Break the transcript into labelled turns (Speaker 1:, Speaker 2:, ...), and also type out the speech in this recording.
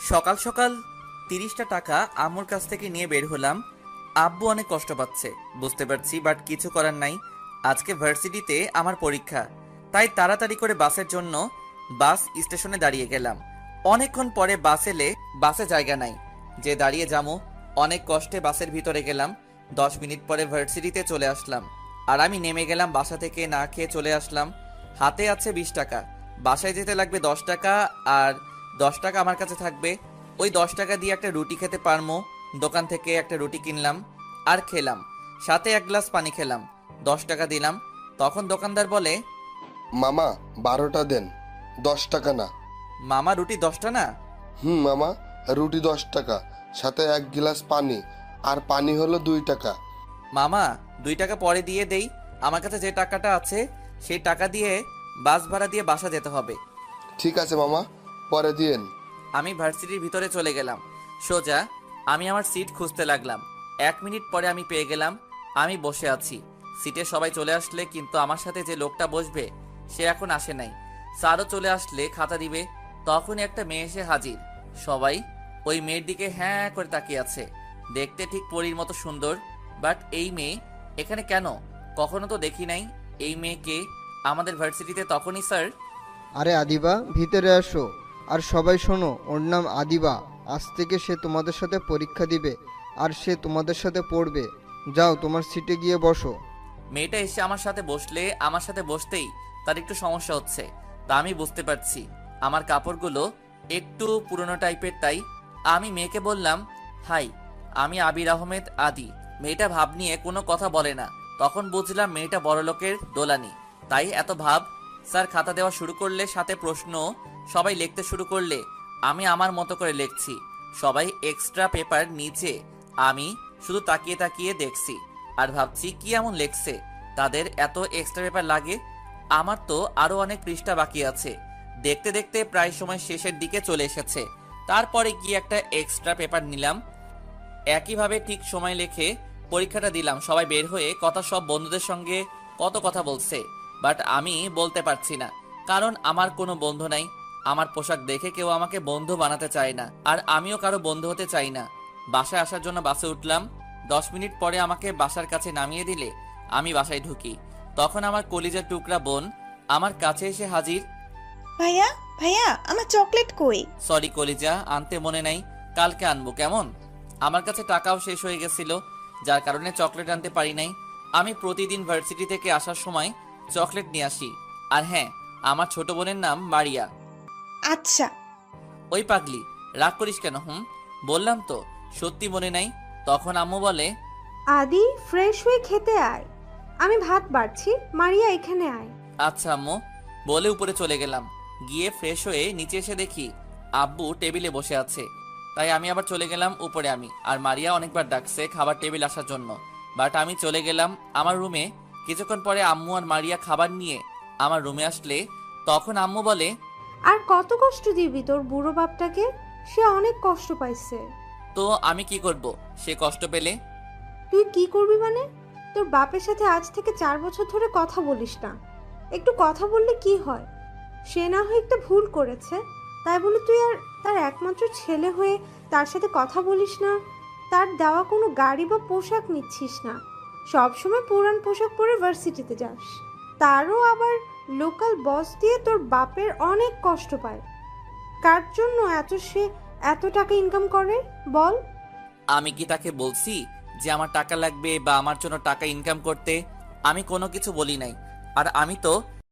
Speaker 1: সকাল সকাল 30টা টাকা আম্মুর কাছ থেকে নিয়ে বের হলাম। আব্বু অনেক কষ্ট পাচ্ছে বুঝতে পারছি, বাট কিছু করার নাই। আজকে ভার্সিটিতে আমার পরীক্ষা, তাই তাড়াতাড়ি করে বাসের জন্য বাস স্টেশনে দাঁড়িয়ে গেলাম। অনেকক্ষণ পরে বাস এলে বাসে জায়গা নাই, যে দাঁড়িয়ে যামু। অনেক কষ্টে বাসের ভিতরে গেলাম। 10 মিনিট পরে ভার্সিটিতে চলে আসলাম। আর আমি নেমে গেলাম, বাসা থেকে না খেয়ে চলে আসলাম। হাতে আছে 20 টাকা, বাসায় যেতে লাগবে 10 টাকা। আর 10 টাকা আমার কাছে থাকবে। ওই 10 টাকা দিয়ে একটা রুটি খেতে পারমো। দোকান থেকে একটা রুটি কিনলাম আর খেলাম, সাথে 1 গ্লাস পানি খেলাম। 10 টাকা দিলাম। তখন দোকানদার বলে,
Speaker 2: মামা 12টা দেন, 10 টাকা না।
Speaker 1: মামা রুটি 10টা না?
Speaker 2: মামা, রুটি 10 টাকা, সাথে 1 গ্লাস পানি, আর পানি হলো 2 টাকা।
Speaker 1: মামা 2 টাকা পরে দিয়ে দেই, আমার কাছে যে টাকাটা আছে সেই টাকা দিয়ে বাস ভাড়া দিয়ে বাসা যেতে হবে।
Speaker 2: ঠিক আছে মামা, পরে দিয়েন।
Speaker 1: আমি ভার্সিটির ভিতরে চলে গেলাম। সোজা আমি আমার সিট খুঁজতে লাগলাম। 1 মিনিট পরে আমি পেয়ে গেলাম। আমি বসে আছি সিটে। সবাই চলে আসলে, কিন্তু আমার সাথে যে লোকটা বসবে সে এখন আসে নাই। স্যারও চলে আসলে খাতা দিবে, তখনই একটা মেয়ে এসে হাজির। সবাই ওই মেয়ের দিকে হ্যাঁ করে তাকিয়ে আছে। দেখতে ঠিক পরীর মতো সুন্দর, বাট এই মেয়ে এখানে কেন? কখনো তো দেখি নাই এই মেয়েকে আমাদের ভার্সিটিতে। তখনই স্যার,
Speaker 3: আরে আদিবা, ভিতরে আসো। আর সবাই শোনো, ওর নাম আদিবা। আজ থেকে সে তোমাদের সাথে পরীক্ষা দিবে আর সে তোমাদের সাথে পড়বে। যাও, তোমার সিটে গিয়ে বসো।
Speaker 1: মেয়েটা এসে আমার সাথে বসলে, আমার সাথে বসতেই তার একটু সমস্যা হচ্ছে, তা আমি বুঝতে পারছি। আমার কাপড়গুলো একটু পুরনো টাইপের, তাই আমি মেয়েকে বললাম, হাই, আমি আবির আহমেদ আদি। মেয়েটা ভাব নিয়ে কোনো কথা বলে না। তখন বুঝলাম মেয়েটা বড়লোকের দোলানি, তাই এত ভাব। স্যার খাতা দেওয়া শুরু করলে, সাথে প্রশ্ন। সবাই লিখতে শুরু করলে। আমি আমার মতো করে লিখছি। সবাই এক্সট্রা পেপার নিচে, আমি শুধু তাকিয়ে তাকিয়ে দেখছি আর ভাবছি কি এমন লেখছে তাদের এত এক্সট্রা পেপার লাগে। আমার তো আরো অনেক পৃষ্ঠা বাকি আছে। দেখতে দেখতে প্রায় সময় শেষের দিকে চলে এসেছে। তারপরে গিয়ে একটা এক্সট্রা পেপার নিলাম। একইভাবে ঠিক সময় লিখে পরীক্ষাটা দিলাম। সবাই বের হয়ে সব বন্ধুদের সঙ্গে কত কথা বলছে, বাট আমি বলতে পারছি না, কারণ আমার কোনো বন্ধু নাই। আমার পোশাক দেখে কেউ আমাকে বন্ধু বানাতে চায় না, আর আমিও কারো বন্ধু হতে চাই না। বাসায় আসার জন্য বাসে উঠলাম। 10 মিনিট পরে আমাকে বাসার কাছে নামিয়ে দিলে আমি বাসায় ঢুকি। তখন আমার কলিজার টুকরা বোন আমার কাছে এসে হাজির।
Speaker 4: ভাইয়া, ভাইয়া, আমার চকলেট কই?
Speaker 1: সরি কলিজা, আনতে মনে নাই, কালকে আনবো কেমন? আমার কাছে টাকাও শেষ হয়ে গেছিল, যার কারণে চকলেট আনতে পারি নাই। আমি প্রতিদিন ভার্সিটি থেকে আসার সময় চকলেট নিয়ে আসি। আর হ্যাঁ, আমার ছোট বোনের নাম মারিয়া।
Speaker 4: আচ্ছা।
Speaker 1: ওই পাগলি, রাগ করিস কেন? বললাম তো সত্যি মনে নাই। তখন আম্মু বলে,
Speaker 5: আদি, ফ্রেশ হয়ে খেতে আয়। আমি ভাত বাড়ছি, মারিয়া এখানে আয়।
Speaker 1: আচ্ছা আম্মু, বলে উপরে চলে গেলাম। গিয়ে ফ্রেশ হয়ে নিচে এসে দেখি আব্বু টেবিলে বসে আছে, তাই আমি আবার চলে গেলাম উপরে। আমি আর মারিয়া অনেকবার ডাকছে খাবার টেবিল আসার জন্য, বাট আমি চলে গেলাম আমার রুমে। কিছুক্ষণ পরে আম্মু আর মারিয়া খাবার নিয়ে আমার রুমে আসলে, তখন আম্মু বলে,
Speaker 5: আর কত কষ্ট দিবি তোর বুড়ো বাপটাকে? সে অনেক কষ্ট পাইছে।
Speaker 1: তো আমি কি করব সে কষ্ট পেলে?
Speaker 5: তুই কি করবি মানে? তোর বাপের সাথে আজ থেকে 4 বছর ধরে কথা বলিস না। একটু কথা বললে কি হয়? সে না হয় একটা ভুল করেছে, তাই বলে তুই আর তার একমাত্র ছেলে হয়ে তার সাথে কথা বলিস না? তার দেওয়া কোনো গাড়ি বা পোশাক নিচ্ছিস না, সব সময় পুরান পোশাক পরে ভার্সিটিতে যাস। তারও আবার লোকাল বস দিয়ে তোর বাপের অনেক কষ্ট পায়। কার জন্য সে এত টাকা ইনকাম করে বল?
Speaker 1: আমি কি তাকে বলছি যে আমার টাকা লাগবে বা আমার জন্য টাকা ইনকাম করতে? আমি কোনো কিছু বলি নাই। আর আমি তো